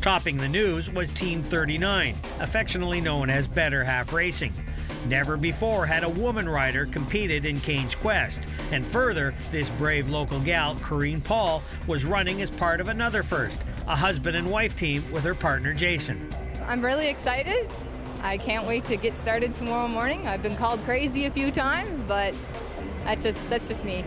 Topping the news was Team 39, affectionately known as Better Half Racing. Never before had a woman rider competed in Cain's Quest. And further, this brave local gal, Coreen Paul, was running as part of another first, a husband and wife team with her partner Jason. I'm really excited. I can't wait to get started tomorrow morning. I've been called crazy a few times, but that's just me.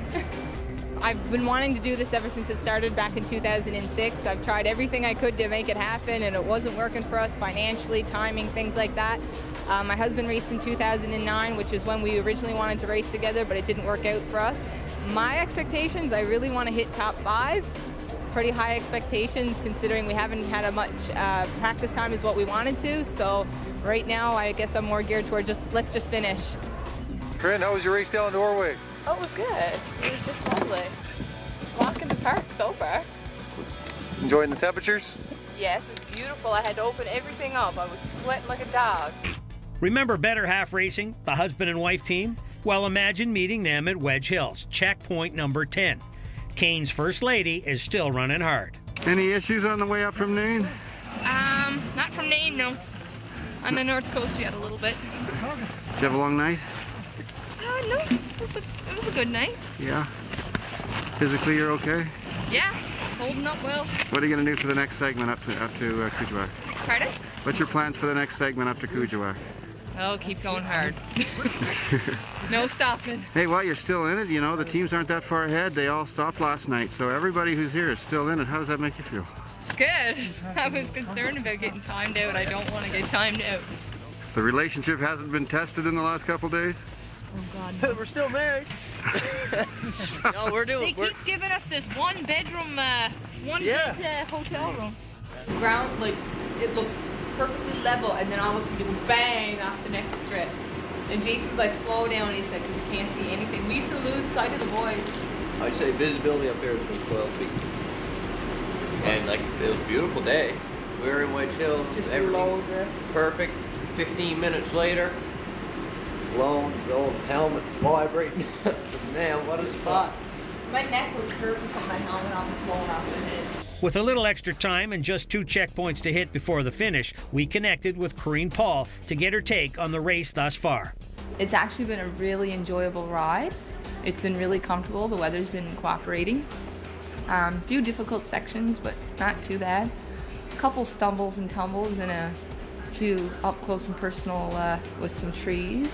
I've been wanting to do this ever since it started back in 2006. I've tried everything I could to make it happen, and it wasn't working for us financially, timing, things like that. My husband raced in 2009, which is when we originally wanted to race together, but it didn't work out for us. My expectations, I really want to hit top 5. It's pretty high expectations considering we haven't had as much practice time as what we wanted to. So right now, I guess I'm more geared toward let's just finish. Coreen, how was your race down in Norway? Oh, it was good. It was just lovely. Walking the park so far. Enjoying the temperatures? Yes, it's beautiful. I had to open everything up. I was sweating like a dog. Remember Better Half Racing, the husband and wife team? Well, imagine meeting them at Wedge Hills, checkpoint number 10. Cain's first lady is still running hard. Any issues on the way up from Nain? Not from Nain, no. On the north coast, we had a little bit. Did you have a long night? No, it was a good night. Yeah. Physically, you're okay? Yeah, holding up well. What are you going to do for the next segment up to Kuujjuaq? Pardon? What's your plans for the next segment up to Kuujjuaq? Oh, keep going hard. No stopping. Hey, well, you're still in it. You know, the teams aren't that far ahead. They all stopped last night, so everybody who's here is still in it. How does that make you feel? Good. I was concerned about getting timed out. I don't want to get timed out. The relationship hasn't been tested in the last couple days? Oh, God. We're still married. No, we're doing. They keep giving us this one-bedroom, hotel room. Ground, like, it looks perfectly level, and then all of a sudden you go bang off the next strip. And Jason's like, slow down, he said, because you can't see anything. We used to lose sight of the boys. I'd say visibility up there is 12 feet. And like, it was a beautiful day. We were in Wedge Hill. Just low drift. Perfect. 15 minutes later, blown, the old helmet vibrating. Now, what a spot. My neck was hurting from my helmet almost blowing off the head. With a little extra time and just 2 checkpoints to hit before the finish, we connected with Coreen Paul to get her take on the race thus far. It's actually been a really enjoyable ride. It's been really comfortable. The weather's been cooperating. A few difficult sections, but not too bad. A couple stumbles and tumbles and a few up close and personal with some trees.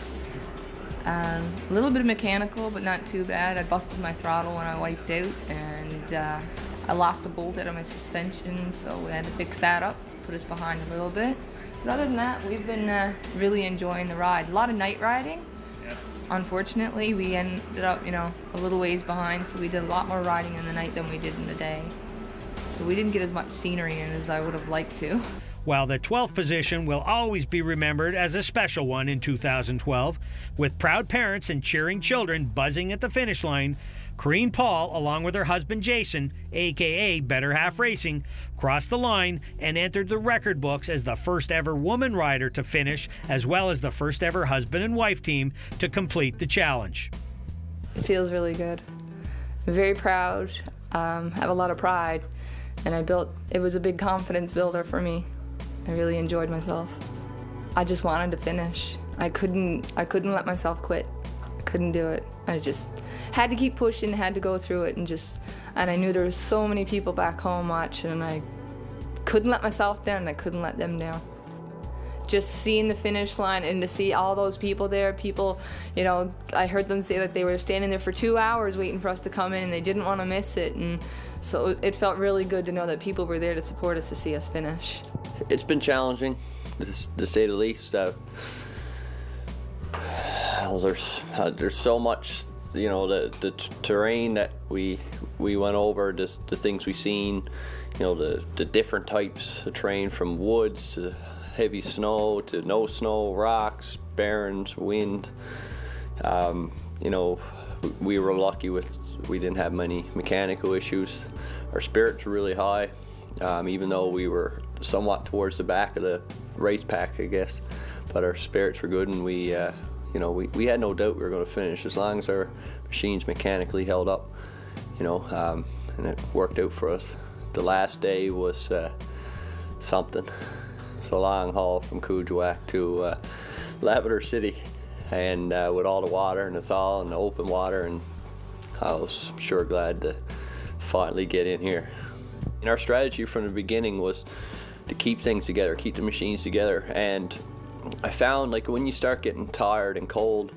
A little bit of mechanical, but not too bad. I busted my throttle when I wiped out, and I lost a bolt out of my suspension, so we had to fix that up, put us behind a little bit. But other than that, we've been really enjoying the ride. A lot of night riding. Yeah. Unfortunately, we ended up, a little ways behind, so we did a lot more riding in the night than we did in the day. So we didn't get as much scenery in as I would have liked to. While the 12th position will always be remembered as a special one in 2012, with proud parents and cheering children buzzing at the finish line, Coreen Paul, along with her husband Jason, aka Better Half Racing, crossed the line and entered the record books as the first ever woman rider to finish, as well as the first ever husband and wife team to complete the challenge. It feels really good. I'm very proud, have a lot of pride, and it was a big confidence builder for me. I really enjoyed myself. I just wanted to finish. I couldn't let myself quit. I couldn't do it. I just had to keep pushing, had to go through it, and I knew there was so many people back home watching, and I couldn't let myself down, and I couldn't let them down. Just seeing the finish line and to see all those people there, I heard them say that they were standing there for 2 hours waiting for us to come in, and they didn't want to miss it, and so it felt really good to know that people were there to support us to see us finish. It's been challenging, to say the least. There's so much, the terrain that we went over, just the things we've seen, the different types of terrain, from woods to heavy snow to no snow, rocks, barrens, wind. We were lucky we didn't have many mechanical issues. Our spirits were really high, even though we were somewhat towards the back of the race pack, I guess. But our spirits were good, and we had no doubt we were going to finish as long as our machines mechanically held up, and it worked out for us. The last day was something. It's a long haul from Kuujjuaq to Labrador City, and with all the water and the thaw and the open water, and I was sure glad to finally get in here. And our strategy from the beginning was to keep things together, keep the machines together, and I found like when you start getting tired and cold,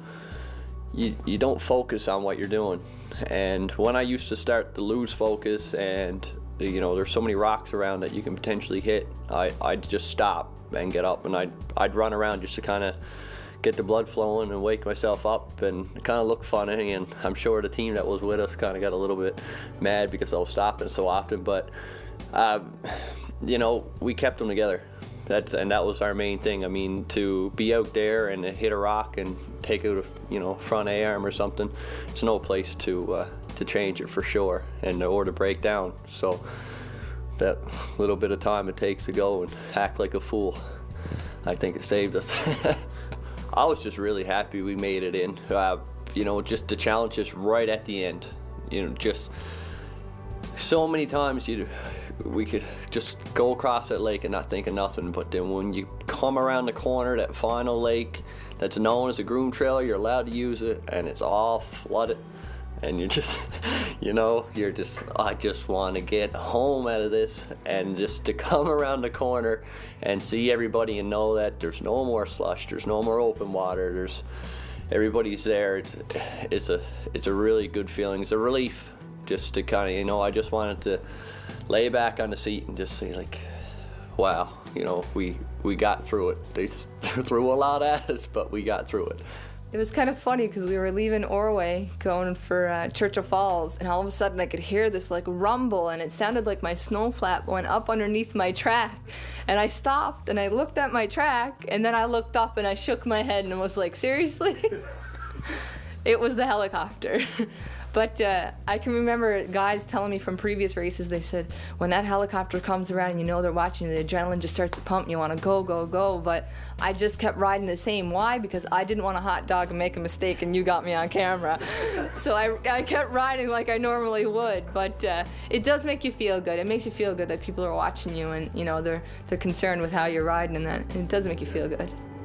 you don't focus on what you're doing. And when I used to start to lose focus, and you know there's so many rocks around that you can potentially hit, I'd just stop and get up, and I'd run around just to kind of get the blood flowing and wake myself up and kind of look funny. And I'm sure the team that was with us kind of got a little bit mad because I was stopping so often, but you know, we kept them together. And that was our main thing. I mean, to be out there and hit a rock and take out a, you know, front A-arm or something, it's no place to change it for sure, and or to break down. So that little bit of time it takes to go and act like a fool, I think it saved us. I was just really happy we made it in. You know, just the challenges right at the end. You know, just so many times we could just go across that lake and not think of nothing, but then when you come around the corner, that final lake that's known as a groom trailer, you're allowed to use it, and it's all flooded, and you're just, you know, I just want to get home out of this, and just to come around the corner and see everybody and know that there's no more slush, there's no more open water, everybody's there. It's a really good feeling. It's a relief just to kind of, you know, I just wanted to lay back on the seat and just say like, wow, you know, we got through it. They threw a lot at us, but we got through it. It was kind of funny because we were leaving Orway going for Churchill Falls, and all of a sudden I could hear this like rumble, and it sounded like my snow flap went up underneath my track. And I stopped and I looked at my track, and then I looked up and I shook my head and was like, seriously? It was the helicopter. But I can remember guys telling me from previous races, they said, when that helicopter comes around and you know they're watching, the adrenaline just starts to pump and you want to go, go, go. But I just kept riding the same. Why? Because I didn't want a hot dog and make a mistake, and you got me on camera. So I kept riding like I normally would. But it does make you feel good. It makes you feel good that people are watching you, and you know they're concerned with how you're riding, and that it does make you feel good.